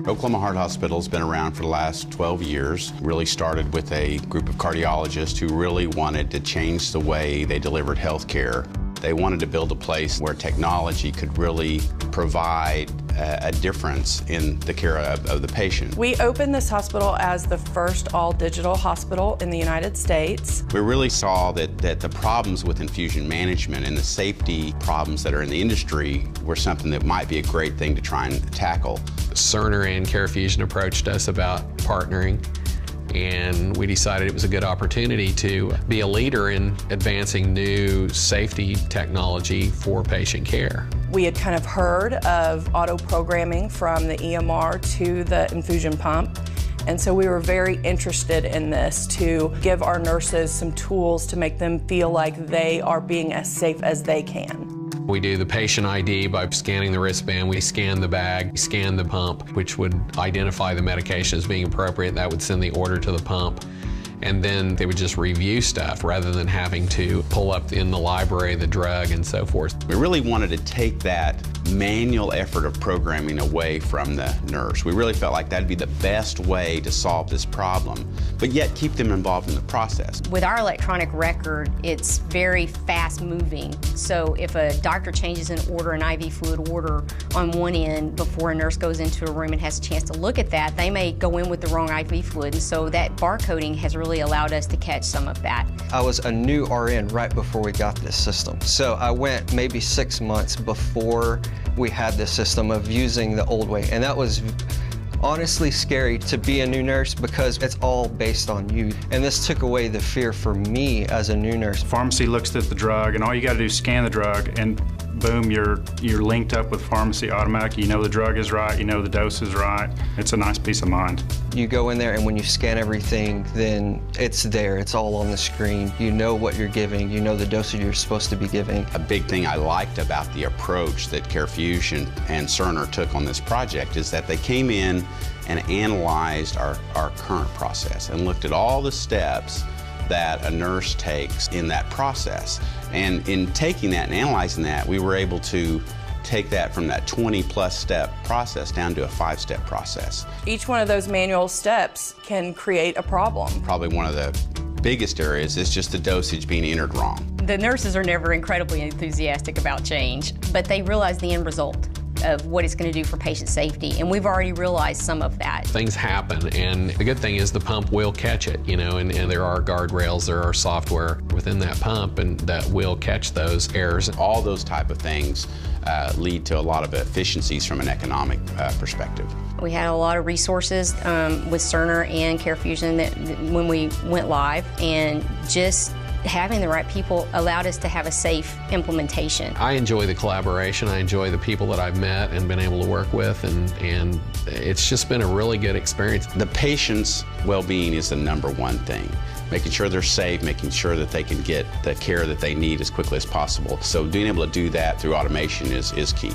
Oklahoma Heart Hospital has been around for the last 12 years. Really started with a group of cardiologists who really wanted to change the way they delivered health care. They wanted to build a place where technology could really provide a difference in the care of the patient. We opened this hospital as the first all-digital hospital in the United States. We really saw that the problems with infusion management and the safety problems that are in the industry were something that might be a great thing to try and tackle. Cerner and CareFusion approached us about partnering, and we decided it was a good opportunity to be a leader in advancing new safety technology for patient care. We had kind of heard of auto-programming from the EMR to the infusion pump, and so we were very interested in this to give our nurses some tools to make them feel like they are being as safe as they can. We do the patient ID by scanning the wristband. We scan the bag, scan the pump, which would identify the medication as being appropriate. That would send the order to the pump. And then they would just review stuff rather than having to pull up in the library the drug and so forth. We really wanted to take that manual effort of programming away from the nurse. We really felt like that'd be the best way to solve this problem, but yet keep them involved in the process. With our electronic record, it's very fast moving. So if a doctor changes an order, an IV fluid order on one end before a nurse goes into a room and has a chance to look at that, they may go in with the wrong IV fluid. And so that barcoding has really allowed us to catch some of that. I was a new RN right before we got this system. So I went maybe 6 months before we had this system of using the old way. And that was honestly scary to be a new nurse because it's all based on you. And this took away the fear for me as a new nurse. Pharmacy looks at the drug, and all you got to do is scan the drug, and boom, you're linked up with pharmacy automatically. You know the drug is right, you know the dose is right. It's a nice peace of mind. You go in there, and when you scan everything, then it's there. It's all on the screen. You know what you're giving. You know the dosage you're supposed to be giving. A big thing I liked about the approach that CareFusion and Cerner took on this project is that they came in and analyzed our current process and looked at all the steps that a nurse takes in that process. And in taking that and analyzing that, we were able to take that from that 20-plus step process down to a 5-step process. Each one of those manual steps can create a problem. Probably one of the biggest areas is just the dosage being entered wrong. The nurses are never incredibly enthusiastic about change, but they realize the end result of what it's going to do for patient safety, and we've already realized some of that. Things happen, and the good thing is the pump will catch it, you know, and there are guardrails, there are software within that pump, and that will catch those errors. All those type of things lead to a lot of efficiencies from an economic perspective. We had a lot of resources with Cerner and CareFusion that when we went live, and just having the right people allowed us to have a safe implementation. I enjoy the collaboration. I enjoy the people that I've met and been able to work with, and it's just been a really good experience. The patient's well-being is the #1 thing. Making sure they're safe, making sure that they can get the care that they need as quickly as possible. So being able to do that through automation is key.